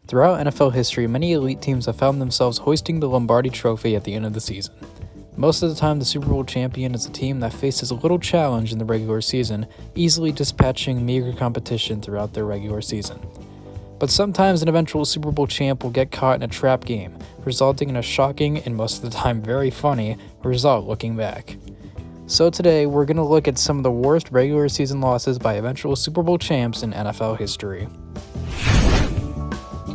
Throughout NFL history, many elite teams have found themselves hoisting the Lombardi Trophy at the end of the season. Most of the time, the Super Bowl champion is a team that faces little challenge in the regular season, easily dispatching meager competition throughout their regular season. But sometimes an eventual Super Bowl champ will get caught in a trap game, resulting in a shocking and most of the time very funny result looking back. So today, we're going to look at some of the worst regular season losses by eventual Super Bowl champs in NFL history.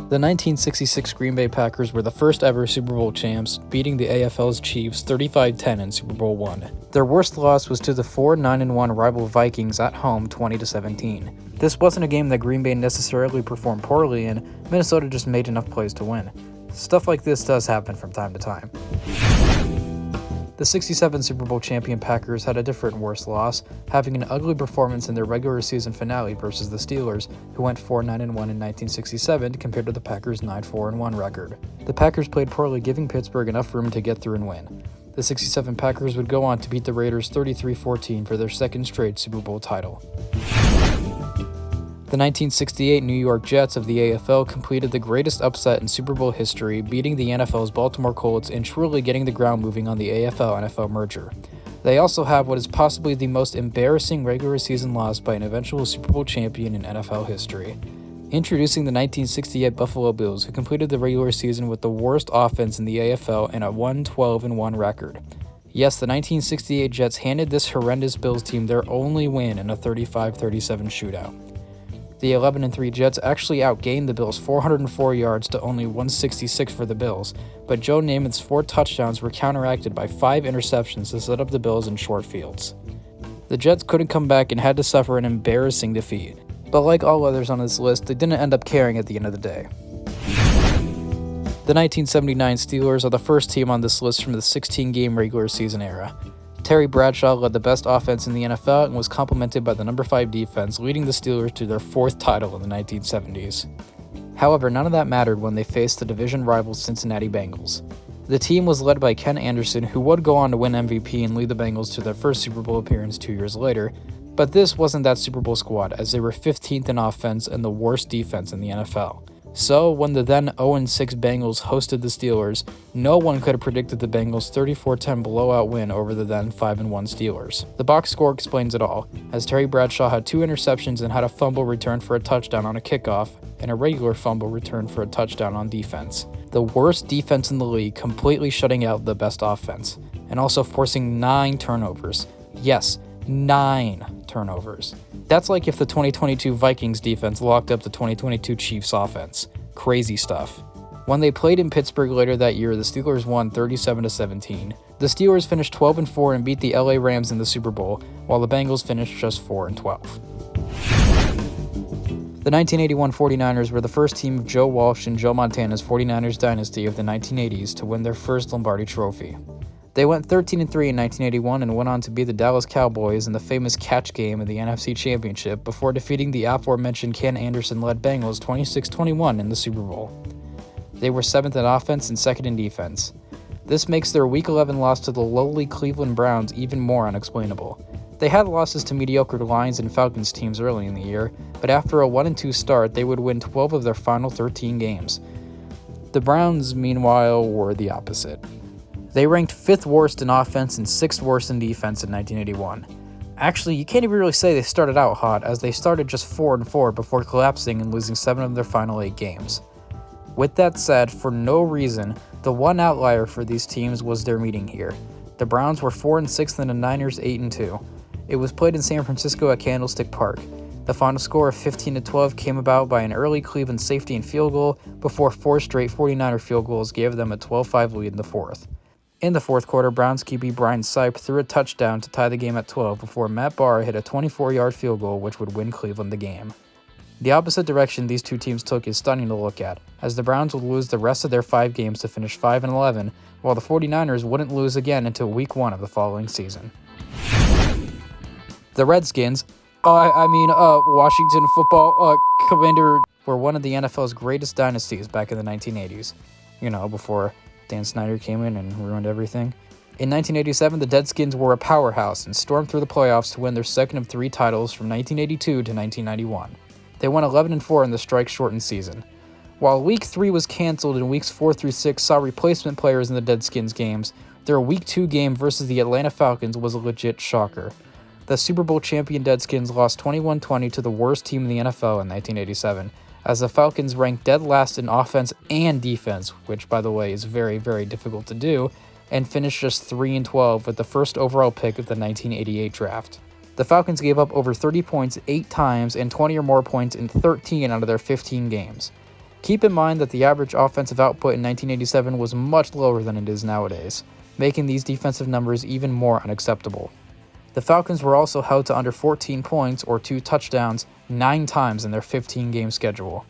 The 1966 Green Bay Packers were the first ever Super Bowl champs, beating the AFL's Chiefs 35-10 in Super Bowl I. Their worst loss was to the 4-9-1 rival Vikings at home 20-17. This wasn't a game that Green Bay necessarily performed poorly in. Minnesota just made enough plays to win. Stuff like this does happen from time to time. The 67 Super Bowl champion Packers had a different worst loss, having an ugly performance in their regular season finale versus the Steelers, who went 4-9-1 in 1967 compared to the Packers' 9-4-1 record. The Packers played poorly, giving Pittsburgh enough room to get through and win. The 67 Packers would go on to beat the Raiders 33-14 for their second straight Super Bowl title. The 1968 New York Jets of the AFL completed the greatest upset in Super Bowl history, beating the NFL's Baltimore Colts and truly getting the ground moving on the AFL-NFL merger. They also have what is possibly the most embarrassing regular season loss by an eventual Super Bowl champion in NFL history. Introducing the 1968 Buffalo Bills, who completed the regular season with the worst offense in the AFL and a 1-12-1 record. Yes, the 1968 Jets handed this horrendous Bills team their only win in a 35-37 shootout. The 11-3 Jets actually outgained the Bills 404 yards to only 166 for the Bills, but Joe Namath's 4 touchdowns were counteracted by 5 interceptions to set up the Bills in short fields. The Jets couldn't come back and had to suffer an embarrassing defeat, but like all others on this list, they didn't end up caring at the end of the day. The 1979 Steelers are the first team on this list from the 16-game regular season era. Terry Bradshaw led the best offense in the NFL and was complemented by the number 5 defense, leading the Steelers to their 4th title in the 1970s. However, none of that mattered when they faced the division rival Cincinnati Bengals. The team was led by Ken Anderson, who would go on to win MVP and lead the Bengals to their first Super Bowl appearance 2 years later, but this wasn't that Super Bowl squad, as they were 15th in offense and the worst defense in the NFL. So, when the then 0-6 Bengals hosted the Steelers, no one could have predicted the Bengals' 34-10 blowout win over the then 5-1 Steelers. The box score explains it all, as Terry Bradshaw had 2 interceptions and had a fumble return for a touchdown on a kickoff, and a regular fumble return for a touchdown on defense. The worst defense in the league, completely shutting out the best offense, and also forcing 9 turnovers. Yes, 9 turnovers. That's like if the 2022 Vikings defense locked up the 2022 Chiefs offense. Crazy stuff. When they played in Pittsburgh later that year, the Steelers won 37-17. The Steelers finished 12-4 and beat the LA Rams in the Super Bowl, while the Bengals finished just 4-12. The 1981 49ers were the first team of Joe Walsh and Joe Montana's 49ers dynasty of the 1980s to win their first Lombardi Trophy. They went 13-3 in 1981 and went on to beat the Dallas Cowboys in the famous catch game of the NFC Championship before defeating the aforementioned Ken Anderson-led Bengals 26-21 in the Super Bowl. They were 7th in offense and 2nd in defense. This makes their Week 11 loss to the lowly Cleveland Browns even more unexplainable. They had losses to mediocre Lions and Falcons teams early in the year, but after a 1-2 start, they would win 12 of their final 13 games. The Browns, meanwhile, were the opposite. They ranked 5th worst in offense and 6th worst in defense in 1981. Actually, you can't even really say they started out hot, as they started just 4-4 before collapsing and losing 7 of their final 8 games. With that said, for no reason, the one outlier for these teams was their meeting here. The Browns were 4-6 and the Niners 8-2. It was played in San Francisco at Candlestick Park. The final score of 15-12 came about by an early Cleveland safety and field goal before 4 straight 49er field goals gave them a 12-5 lead in the 4th. In the 4th quarter, Browns QB Brian Sipe threw a touchdown to tie the game at 12 before Matt Barr hit a 24-yard field goal which would win Cleveland the game. The opposite direction these two teams took is stunning to look at, as the Browns would lose the rest of their 5 games to finish 5-11, while the 49ers wouldn't lose again until Week 1 of the following season. The Redskins, Washington football commander, were one of the NFL's greatest dynasties back in the 1980s. Before Dan Snyder came in and ruined everything. In 1987, the Deadskins were a powerhouse and stormed through the playoffs to win their second of 3 titles from 1982 to 1991. They won 11-4 in the strike-shortened season. While Week 3 was canceled and Weeks 4 through 6 saw replacement players in the Deadskins games, their Week 2 game versus the Atlanta Falcons was a legit shocker. The Super Bowl champion Deadskins lost 21-20 to the worst team in the NFL in 1987, as the Falcons ranked dead last in offense and defense, which, by the way, is very, very difficult to do, and finished just 3-12 with the first overall pick of the 1988 draft. The Falcons gave up over 30 points 8 times and 20 or more points in 13 out of their 15 games. Keep in mind that the average offensive output in 1987 was much lower than it is nowadays, making these defensive numbers even more unacceptable. The Falcons were also held to under 14 points or 2 touchdowns 9 times in their 15-game schedule.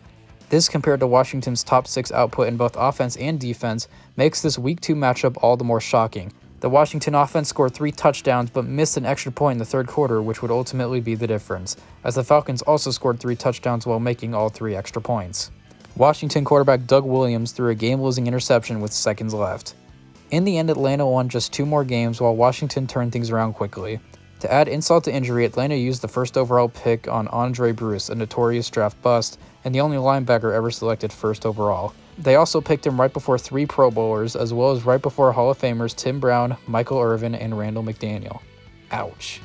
This, compared to Washington's top 6 output in both offense and defense, makes this Week 2 matchup all the more shocking. The Washington offense scored 3 touchdowns but missed an extra point in the third quarter, which would ultimately be the difference, as the Falcons also scored 3 touchdowns while making all 3 extra points. Washington quarterback Doug Williams threw a game-losing interception with seconds left. In the end, Atlanta won just 2 more games while Washington turned things around quickly. To add insult to injury, Atlanta used the first overall pick on Andre Bruce, a notorious draft bust, and the only linebacker ever selected first overall. They also picked him right before 3 Pro Bowlers, as well as right before Hall of Famers Tim Brown, Michael Irvin, and Randall McDaniel. Ouch.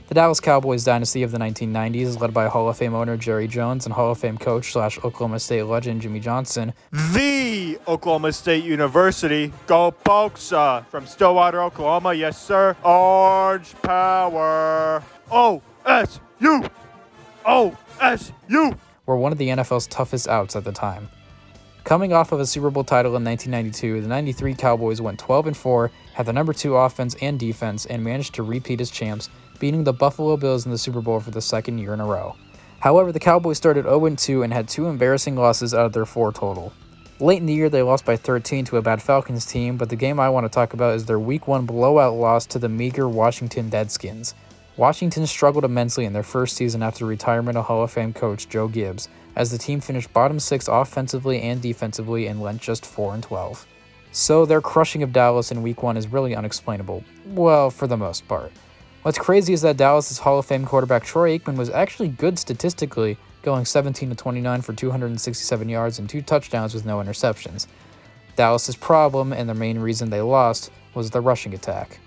The Dallas Cowboys dynasty of the 1990s, led by Hall of Fame owner Jerry Jones and Hall of Fame coach / Oklahoma State legend Jimmy Johnson. The Oklahoma State University, go Pokes, from Stillwater, Oklahoma, yes sir, Orange Power, OSU, OSU, were one of the NFL's toughest outs at the time. Coming off of a Super Bowl title in 1992, the 93 Cowboys went 12-4, had the number 2 offense and defense, and managed to repeat as champs, beating the Buffalo Bills in the Super Bowl for the second year in a row. However, the Cowboys started 0-2 and had 2 embarrassing losses out of their 4 total. Late in the year, they lost by 13 to a bad Falcons team, but the game I want to talk about is their Week 1 blowout loss to the meager Washington Deadskins. Washington struggled immensely in their first season after the retirement of Hall of Fame coach Joe Gibbs, as the team finished bottom 6 offensively and defensively and went just 4-12. So their crushing of Dallas in Week 1 is really unexplainable. Well, for the most part. What's crazy is that Dallas' Hall of Fame quarterback Troy Aikman was actually good statistically, going 17-29 for 267 yards and 2 touchdowns with no interceptions. Dallas' problem, and the main reason they lost, was the rushing attack.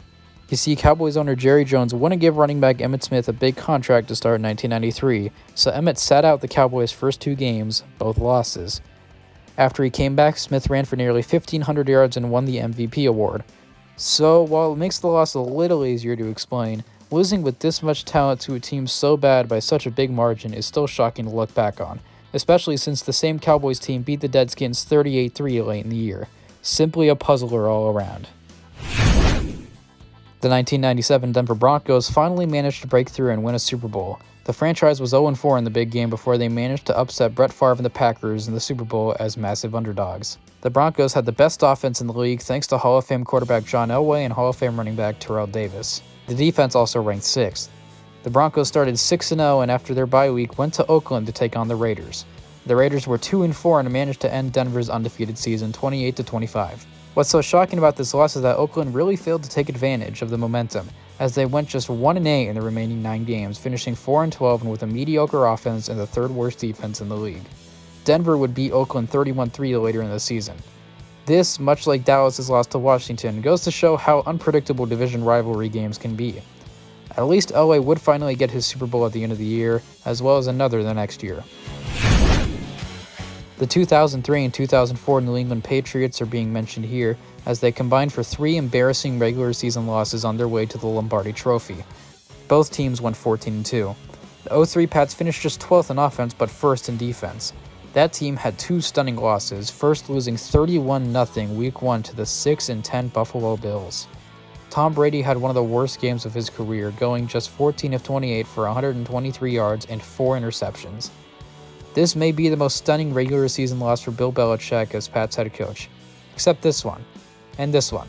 You see, Cowboys owner Jerry Jones wouldn't give running back Emmitt Smith a big contract to start in 1993, so Emmitt sat out the Cowboys' first 2 games, both losses. After he came back, Smith ran for nearly 1,500 yards and won the MVP award. So, while it makes the loss a little easier to explain, losing with this much talent to a team so bad by such a big margin is still shocking to look back on, especially since the same Cowboys team beat the Deadskins 38-3 late in the year. Simply a puzzler all around. The 1997 Denver Broncos finally managed to break through and win a Super Bowl. The franchise was 0-4 in the big game before they managed to upset Brett Favre and the Packers in the Super Bowl as massive underdogs. The Broncos had the best offense in the league thanks to Hall of Fame quarterback John Elway and Hall of Fame running back Terrell Davis. The defense also ranked 6th. The Broncos started 6-0 and after their bye week went to Oakland to take on the Raiders. The Raiders were 2-4 and managed to end Denver's undefeated season 28-25. What's so shocking about this loss is that Oakland really failed to take advantage of the momentum, as they went just 1-8 in the remaining 9 games, finishing 4-12 and with a mediocre offense and the 3rd worst defense in the league. Denver would beat Oakland 31-3 later in the season. This, much like Dallas' loss to Washington, goes to show how unpredictable division rivalry games can be. At least Elway would finally get his Super Bowl at the end of the year, as well as another the next year. The 2003 and 2004 New England Patriots are being mentioned here, as they combined for 3 embarrassing regular season losses on their way to the Lombardi Trophy. Both teams went 14-2. The 03 Pats finished just 12th in offense but 1st in defense. That team had 2 stunning losses, first losing 31-0 Week 1 to the 6-10 Buffalo Bills. Tom Brady had one of the worst games of his career, going just 14 of 28 for 123 yards and 4 interceptions. This may be the most stunning regular season loss for Bill Belichick as Pats head coach, except this one, and this one,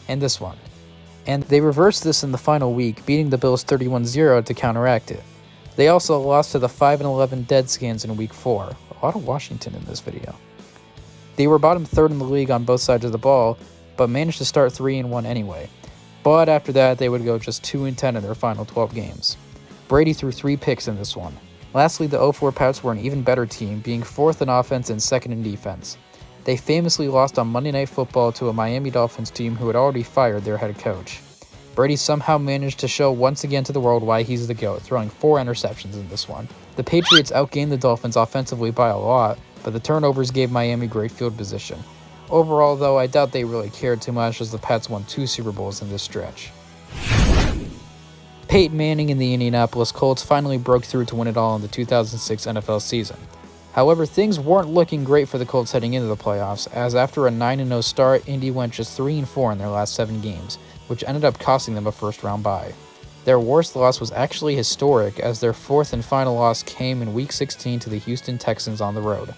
and this one. And they reversed this in the final week, beating the Bills 31-0 to counteract it. They also lost to the 5-11 Deadskins in Week 4. A lot of Washington in this video. They were bottom 3rd in the league on both sides of the ball, but managed to start 3-1 anyway. But after that, they would go just 2-10 in their final 12 games. Brady threw 3 picks in this one. Lastly, the 04 Pats were an even better team, being 4th in offense and 2nd in defense. They famously lost on Monday Night Football to a Miami Dolphins team who had already fired their head coach. Brady somehow managed to show once again to the world why he's the GOAT, throwing 4 interceptions in this one. The Patriots outgained the Dolphins offensively by a lot, but the turnovers gave Miami great field position. Overall, though, I doubt they really cared too much as the Pats won 2 Super Bowls in this stretch. Peyton Manning and the Indianapolis Colts finally broke through to win it all in the 2006 NFL season. However, things weren't looking great for the Colts heading into the playoffs, as after a 9-0 start, Indy went just 3-4 in their last 7 games, which ended up costing them a first-round bye. Their worst loss was actually historic, as their 4th and final loss came in Week 16 to the Houston Texans on the road.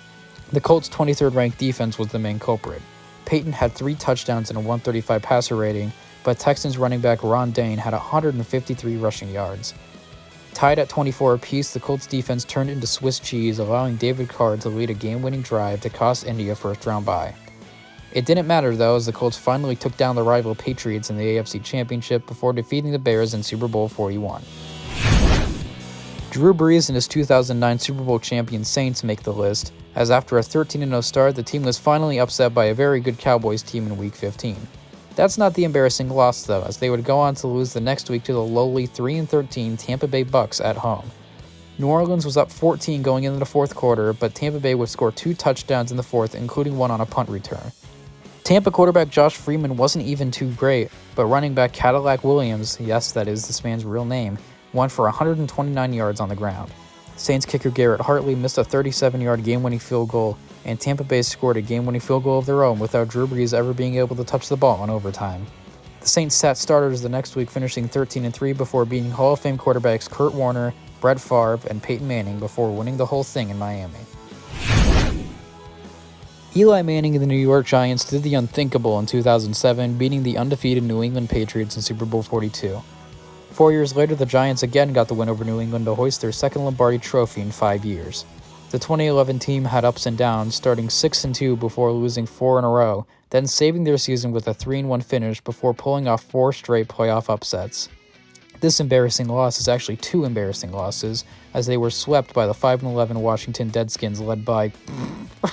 The Colts' 23rd-ranked defense was the main culprit. Peyton had 3 touchdowns and a 135 passer rating, but Texans running back Ron Dane had 153 rushing yards. Tied at 24 apiece, the Colts defense turned into Swiss cheese, allowing David Carr to lead a game-winning drive to cost Indy a first-round bye. It didn't matter though, as the Colts finally took down the rival Patriots in the AFC Championship before defeating the Bears in Super Bowl 41. Drew Brees and his 2009 Super Bowl champion Saints make the list, as after a 13-0 start, the team was finally upset by a very good Cowboys team in Week 15. That's not the embarrassing loss though, as they would go on to lose the next week to the lowly 3-13 Tampa Bay Bucks at home. New Orleans was up 14 going into the fourth quarter, but Tampa Bay would score 2 touchdowns in the fourth, including one on a punt return. Tampa quarterback Josh Freeman wasn't even too great, but running back Cadillac Williams, yes, that is this man's real name, went for 129 yards on the ground. Saints kicker Garrett Hartley missed a 37-yard game-winning field goal, and Tampa Bay scored a game-winning field goal of their own without Drew Brees ever being able to touch the ball in overtime. The Saints sat starters the next week, finishing 13-3 before beating Hall of Fame quarterbacks Kurt Warner, Brett Favre, and Peyton Manning before winning the whole thing in Miami. Eli Manning and the New York Giants did the unthinkable in 2007, beating the undefeated New England Patriots in Super Bowl 42. 4 years later, the Giants again got the win over New England to hoist their second Lombardi Trophy in 5 years. The 2011 team had ups and downs, starting 6-2 before losing 4 in a row, then saving their season with a 3-1 finish before pulling off 4 straight playoff upsets. This embarrassing loss is actually 2 embarrassing losses, as they were swept by the 5-11 Washington Redskins led by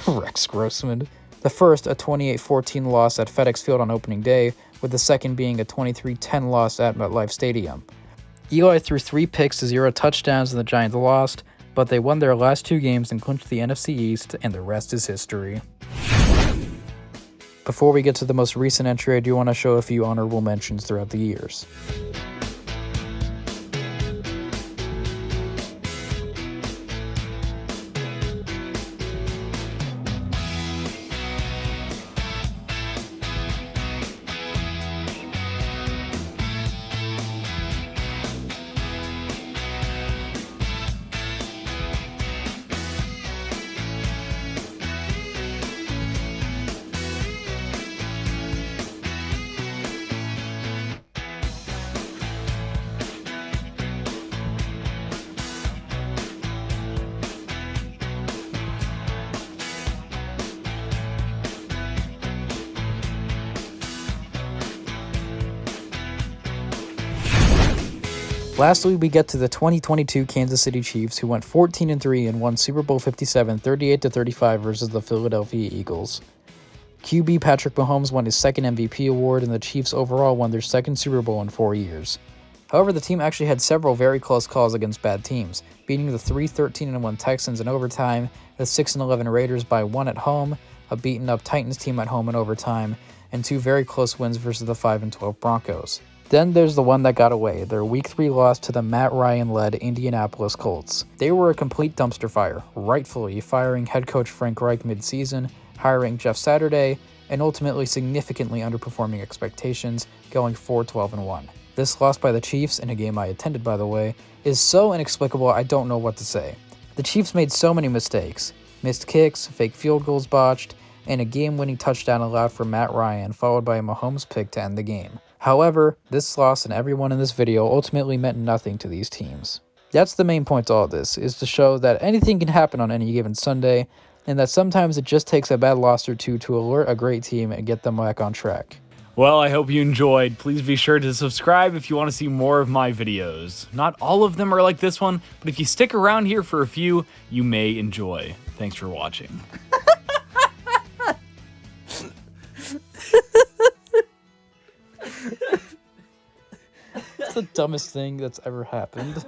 Rex Grossman. The first, a 28-14 loss at FedEx Field on opening day, with the second being a 23-10 loss at MetLife Stadium. Eli threw 3 picks to 0 touchdowns and the Giants lost, but they won their last 2 games and clinched the NFC East, and the rest is history. Before we get to the most recent entry, I do want to show a few honorable mentions throughout the years. Lastly, we get to the 2022 Kansas City Chiefs, who went 14-3 and won Super Bowl 57 38-35 versus the Philadelphia Eagles. QB Patrick Mahomes won his second MVP award, and the Chiefs overall won their second Super Bowl in 4 years. However, the team actually had several very close calls against bad teams, beating the 3-13-1 Texans in overtime, the 6-11 Raiders by 1 at home, a beaten-up Titans team at home in overtime, and 2 very close wins versus the 5-12 Broncos. Then there's the one that got away, their Week 3 loss to the Matt Ryan-led Indianapolis Colts. They were a complete dumpster fire, rightfully firing head coach Frank Reich mid-season, hiring Jeff Saturday, and ultimately significantly underperforming expectations, going 4-12-1. This loss by the Chiefs, in a game I attended by the way, is so inexplicable I don't know what to say. The Chiefs made so many mistakes. Missed kicks, fake field goals botched, and a game-winning touchdown allowed for Matt Ryan, followed by a Mahomes pick to end the game. However, this loss and everyone in this video ultimately meant nothing to these teams. That's the main point to all this, is to show that anything can happen on any given Sunday, and that sometimes it just takes a bad loss or two to alert a great team and get them back on track. Well, I hope you enjoyed. Please be sure to subscribe if you want to see more of my videos. Not all of them are like this one, but if you stick around here for a few, you may enjoy. Thanks for watching. It's the dumbest thing that's ever happened.